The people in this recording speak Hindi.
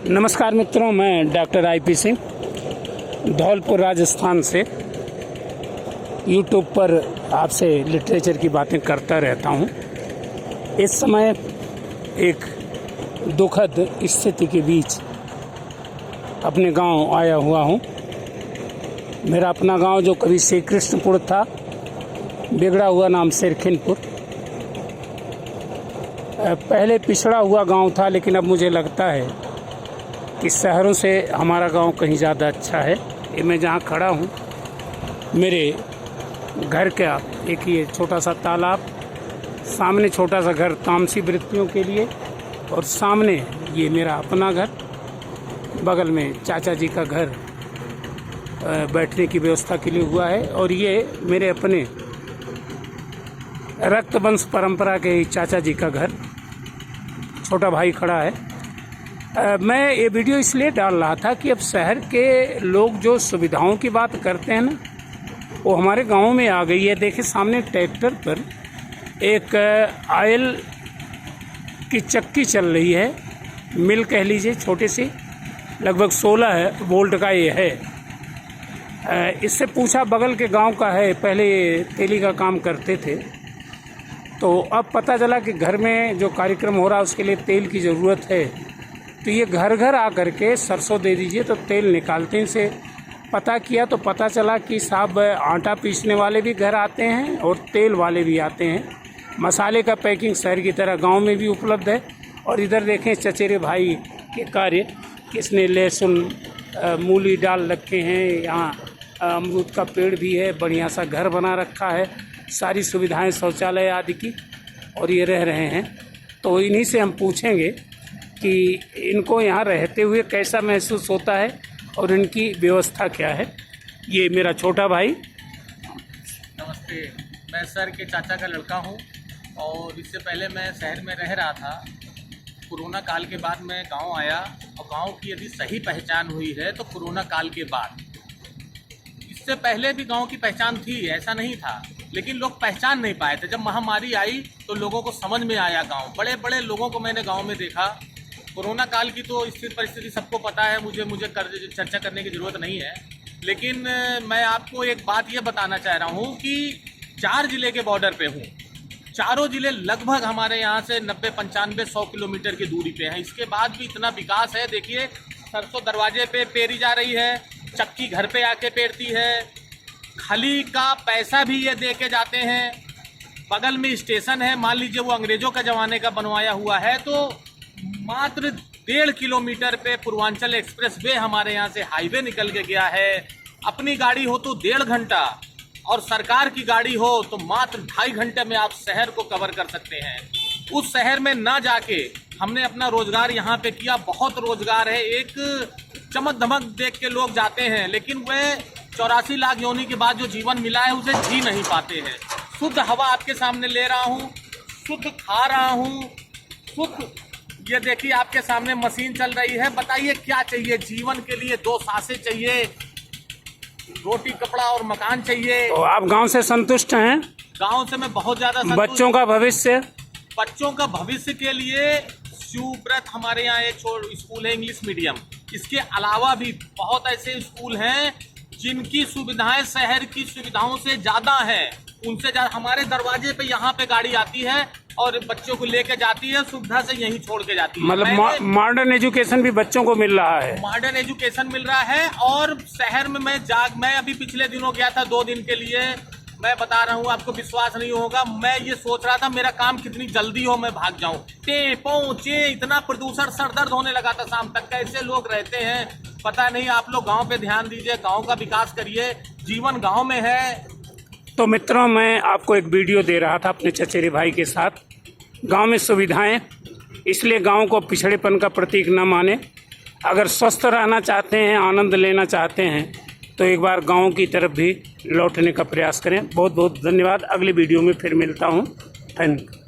नमस्कार मित्रों, मैं डॉक्टर IP सिंह धौलपुर राजस्थान से यूट्यूब पर आपसे लिटरेचर की बातें करता रहता हूं। इस समय एक दुखद स्थिति के बीच अपने गांव आया हुआ हूं। मेरा अपना गांव जो कभी श्री कृष्णपुर था, बिगड़ा हुआ नाम सिरखिनपुर, पहले पिछड़ा हुआ गांव था, लेकिन अब मुझे लगता है कि शहरों से हमारा गांव कहीं ज़्यादा अच्छा है। ये मैं जहाँ खड़ा हूँ, मेरे घर का एक ये छोटा सा तालाब, सामने छोटा सा घर तामसी वृत्तियों के लिए, और सामने ये मेरा अपना घर, बगल में चाचा जी का घर बैठने की व्यवस्था के लिए हुआ है, और ये मेरे अपने रक्त वंश परंपरा के ही चाचा जी का घर, छोटा भाई खड़ा है। मैं ये वीडियो इसलिए डाल रहा था कि अब शहर के लोग जो सुविधाओं की बात करते हैं ना, वो हमारे गांव में आ गई है। देखिए सामने ट्रैक्टर पर एक ऑयल की चक्की चल रही है, मिल कह लीजिए, छोटी सी, लगभग 16 वोल्ट का ये है। इससे पूछा, बगल के गांव का है, पहले ये तेली का काम करते थे, तो अब पता चला कि घर में जो कार्यक्रम हो रहा है उसके लिए तेल की ज़रूरत है, तो ये घर घर आकर के सरसों दे दीजिए तो तेल निकालते हैं। इनसे पता किया तो पता चला कि साहब आटा पीसने वाले भी घर आते हैं और तेल वाले भी आते हैं। मसाले का पैकिंग शहर की तरह गांव में भी उपलब्ध है। और इधर देखें चचेरे भाई के कार्य, किसने लहसुन मूली डाल रखे हैं, यहाँ अमरूद का पेड़ भी है, बढ़िया सा घर बना रखा है, सारी सुविधाएं शौचालय आदि की, और ये रह रहे हैं। तो इन्हीं से हम पूछेंगे कि इनको यहाँ रहते हुए कैसा महसूस होता है और इनकी व्यवस्था क्या है। ये मेरा छोटा भाई। नमस्ते, मैं सर के चाचा का लड़का हूँ, और इससे पहले मैं शहर में रह रहा था। कोरोना काल के बाद मैं गांव आया, और गांव की यदि सही पहचान हुई है तो कोरोना काल के बाद। इससे पहले भी गांव की पहचान थी, ऐसा नहीं था, लेकिन लोग पहचान नहीं पाए थे। जब महामारी आई तो लोगों को समझ में आया गांव। बड़े बड़े लोगों को मैंने गांव में देखा। कोरोना काल की तो स्थिति परिस्थिति सबको पता है, मुझे चर्चा करने की ज़रूरत नहीं है। लेकिन मैं आपको एक बात ये बताना चाह रहा हूँ कि 4 ज़िले के बॉर्डर पे हूँ। चारों ज़िले लगभग हमारे यहाँ से 90-95-100 किलोमीटर की दूरी पे हैं। इसके बाद भी इतना विकास है। देखिए, सरसों दरवाजे पे पेरी जा रही है, चक्की घर पे आके पेरती है, खली का पैसा भी ये दे के जाते हैं। बगल में स्टेशन है, मान लीजिए वो अंग्रेज़ों का ज़माने का बनवाया हुआ है, तो मात्र 1.5 किलोमीटर पे पूर्वांचल एक्सप्रेस वे हमारे यहाँ से हाईवे निकल के गया है। अपनी गाड़ी हो तो 1.5 घंटा, और सरकार की गाड़ी हो तो मात्र 2.5 घंटे में आप शहर को कवर कर सकते हैं। उस शहर में ना जाके हमने अपना रोजगार यहाँ पे किया। बहुत रोजगार है, एक चमक धमक देख के लोग जाते हैं, लेकिन वे 84 लाख योनि के बाद जो जीवन मिला है उसे जी नहीं पाते हैं। शुद्ध हवा आपके सामने ले रहा हूँ, शुद्ध खा रहा हूँ, शुद्ध, ये देखिए आपके सामने मशीन चल रही है। बताइए क्या चाहिए जीवन के लिए? 2 सांसें चाहिए, रोटी कपड़ा और मकान चाहिए। तो आप गांव से संतुष्ट हैं? गांव से मैं बहुत ज्यादा संतुष्ट। बच्चों का भविष्य? बच्चों का भविष्य के लिए शिवव्रत हमारे यहाँ एक स्कूल है, इंग्लिश मीडियम। इसके अलावा भी बहुत ऐसे स्कूल हैं जिनकी सुविधाएं शहर की सुविधाओं से ज्यादा है। उनसे ज्यादा हमारे दरवाजे पे यहाँ पे गाड़ी आती है और बच्चों को लेके जाती है, सुविधा से यहीं छोड़ के जाती है। मतलब मॉडर्न एजुकेशन भी बच्चों को मिल रहा है? मॉडर्न एजुकेशन मिल रहा है। और शहर में मैं अभी पिछले दिनों गया था 2 दिन के लिए। मैं बता रहा हूँ, आपको विश्वास नहीं होगा, मैं ये सोच रहा था मेरा काम कितनी जल्दी हो, मैं भाग जाऊं। पहुंचे, इतना प्रदूषण, सर दर्द होने लगा था शाम तक। कैसे लोग रहते हैं पता नहीं। आप लोग गांव पे ध्यान दीजिए, गांव का विकास करिए, जीवन गांव में है। तो मित्रों, मैं आपको एक वीडियो दे रहा था अपने चचेरे भाई के साथ। गांव में सुविधाएं, इसलिए गांव को पिछड़ेपन का प्रतीक न माने। अगर स्वस्थ रहना चाहते हैं, आनंद लेना चाहते हैं, तो एक बार गांव की तरफ भी लौटने का प्रयास करें। बहुत बहुत धन्यवाद। अगली वीडियो में फिर मिलता हूं। Thank you.